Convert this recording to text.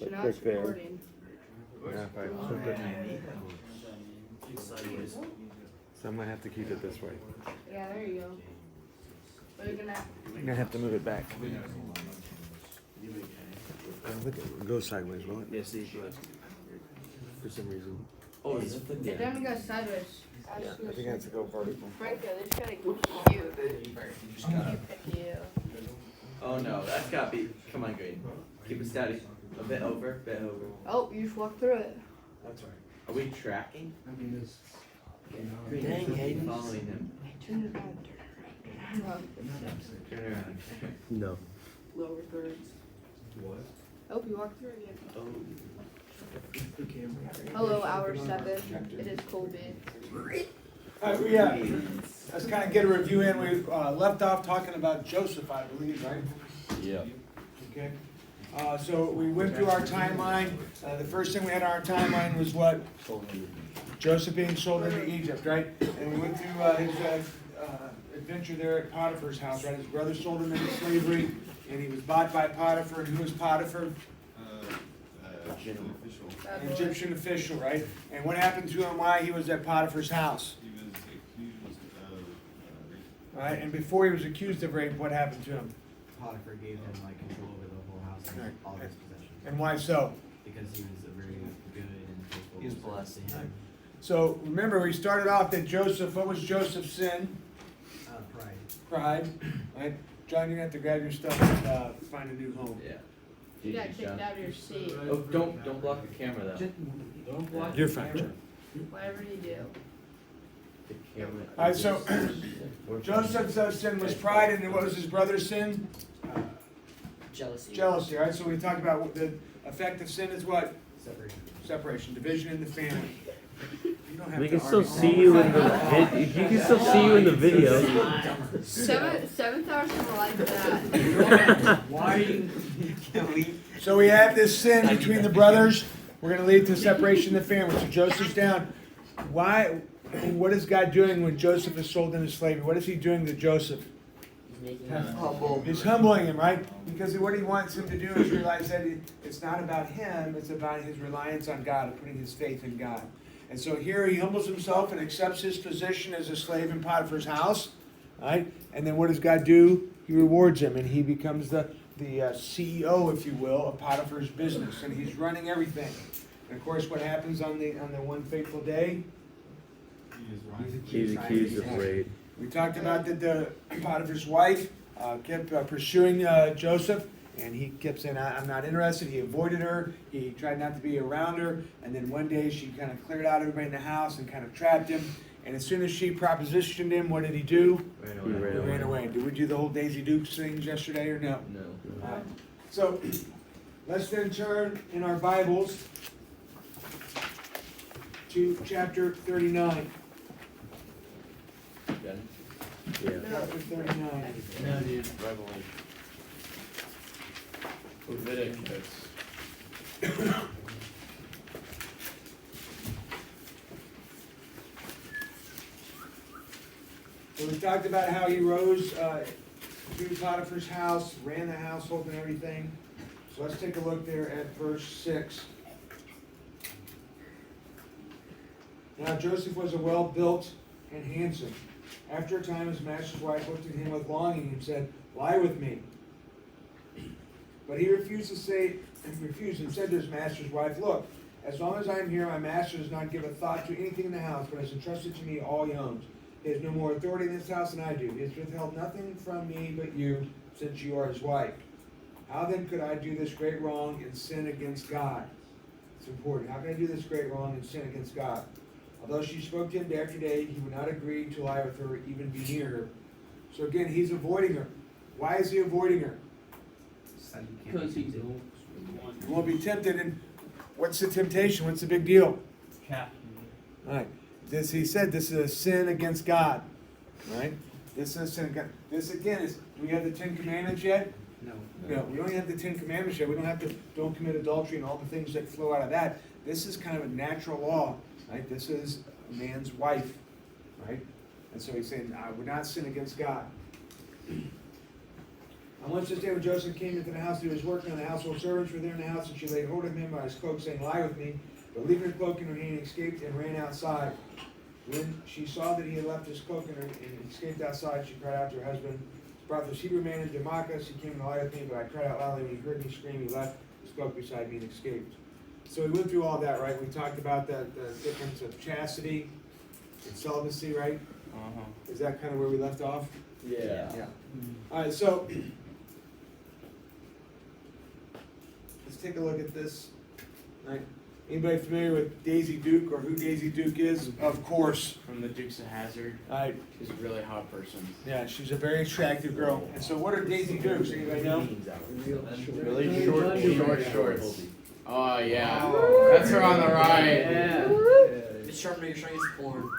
So now click it's there. recording. Yeah, if I flip it. So I might have to keep it this way. Yeah, there you go. But you're gonna. I'm gonna have to move it back. Look, it goes sideways, will it? Yeah, see, but For some reason. oh, is it the It doesn't go sideways. Yeah, I think I have to go vertical. Franco, they just gotta keep you. Oh no, that's gotta be. Come on, Green. Keep it steady. A bit over, bit over. Oh, you just walked through it. That's right. Are we tracking? Green, Dang, keep Hayden. following him. Turn it around. Turn around. No. Lower thirds. What? Oh, you walked through again. Oh. Hello, hour 7. It is Colby. Let's kind of get a review in. We left off talking about Joseph, I believe, right? Yeah. Okay. So we went through our timeline. The first thing we had on our timeline was what? Joseph being sold into Egypt, right? And we went through his adventure there at Potiphar's house, right? His brother sold him into slavery, and he was bought by Potiphar. And who was Potiphar? An Egyptian official, right? And what happened to him? Why he was at Potiphar's house? He was accused of rape. Right? And before he was accused of rape, what happened to him? Potiphar gave him like control over the whole house and Right. all of his possessions. And why so? Because he was a very good and faithful. He was servant blessed. to him. So remember, we started off that Joseph, what was Joseph's sin? Pride. Pride, right? John, you're gonna have to grab your stuff and find a new home. Yeah. You got Jesus, kicked John. out of your seat. Oh, don't block the camera though. Don't block You're the fine, camera. Whatever you do. The camera. All right, so Joseph's sin was pride, and what was his brother's sin? Jealousy. Jealousy, right? So we talked about what the effect of sin is what? Separation. Separation, division in the family. You don't have We to can still argue. see you in the you can still see you in the video. Seventh hour from life for that. Why are you So we have this sin between the brothers. We're going to lead to separation in the family. So Joseph's down. Why? What is God doing when Joseph is sold into slavery? What is He doing to Joseph? He's humbling him, right? Because what He wants him to do is realize that it's not about him. It's about his reliance on God and putting his faith in God. And so here he humbles himself and accepts his position as a slave in Potiphar's house, right? And then what does God do? He rewards him, and he becomes the CEO, if you will, of Potiphar's business, and he's running everything. And of course, what happens on the one fateful day? He's accused of rape. We talked about that the Potiphar's wife kept pursuing Joseph, and he kept saying, I'm not interested. He avoided her. He tried not to be around her. And then one day she kind of cleared out everybody in the house and kind of trapped him. And as soon as she propositioned him, what did he do? Ran He away. He ran away. Did we do the whole Daisy Dukes things yesterday or no? No. All right. So let's then turn in our Bibles to chapter 39. Got it? Yeah. Chapter 39. No, dude. Revelation. Leviticus. So we talked about how he rose through Potiphar's house, ran the household and everything. So let's take a look there at verse 6. Now Joseph was a well-built and handsome. After a time his master's wife looked at him with longing and said, "Lie with me." But he refused and said to his master's wife, "Look, as long as I am here, my master does not give a thought to anything in the house, but has entrusted to me all he owns. He has no more authority in this house than I do. He has withheld nothing from me but you, since you are his wife. How then could I do this great wrong and sin against God?" It's important. How can I do this great wrong and sin against God? Although she spoke to him day after day, he would not agree to lie with her, even be near her. So again, he's avoiding her. Why is he avoiding her? Because he's You won't be tempted. And what's the temptation? What's the big deal? All right. He said this is a sin against God. All right. This is a sin against. This again is. Do we have the 10 Commandments yet? No. No, we don't have the 10 Commandments yet. We don't have to. Don't commit adultery and all the things that flow out of that. This is kind of a natural law, right? This is a man's wife, right? And so he's saying, "I would not sin against God." On one such day when Joseph came into the house to do his work, and the household servants were there in the house, and she laid hold of him by his cloak, saying, Lie with me. But leaving her cloak in her hand, he escaped and ran outside. When she saw that he had left his cloak in her and escaped outside, she cried out to her husband, brought this Hebrew man in Damascus. He came to lie with me, but I cried out loudly. When he heard me scream, he left his cloak beside me and escaped. So we went through all that, right? We talked about the difference of chastity and celibacy, right? Is that kind of where we left off? Yeah. All right, so let's take a look at this. Right. Anybody familiar with Daisy Duke or who Daisy Duke is? Of course. From the Dukes of Hazzard. All right. She's a really hot person. Yeah, she's a very attractive girl. And so, what are Daisy Dukes? Anybody know? Really short shorts. Oh yeah. That's her on the right. It's sharpener, you're showing us porn.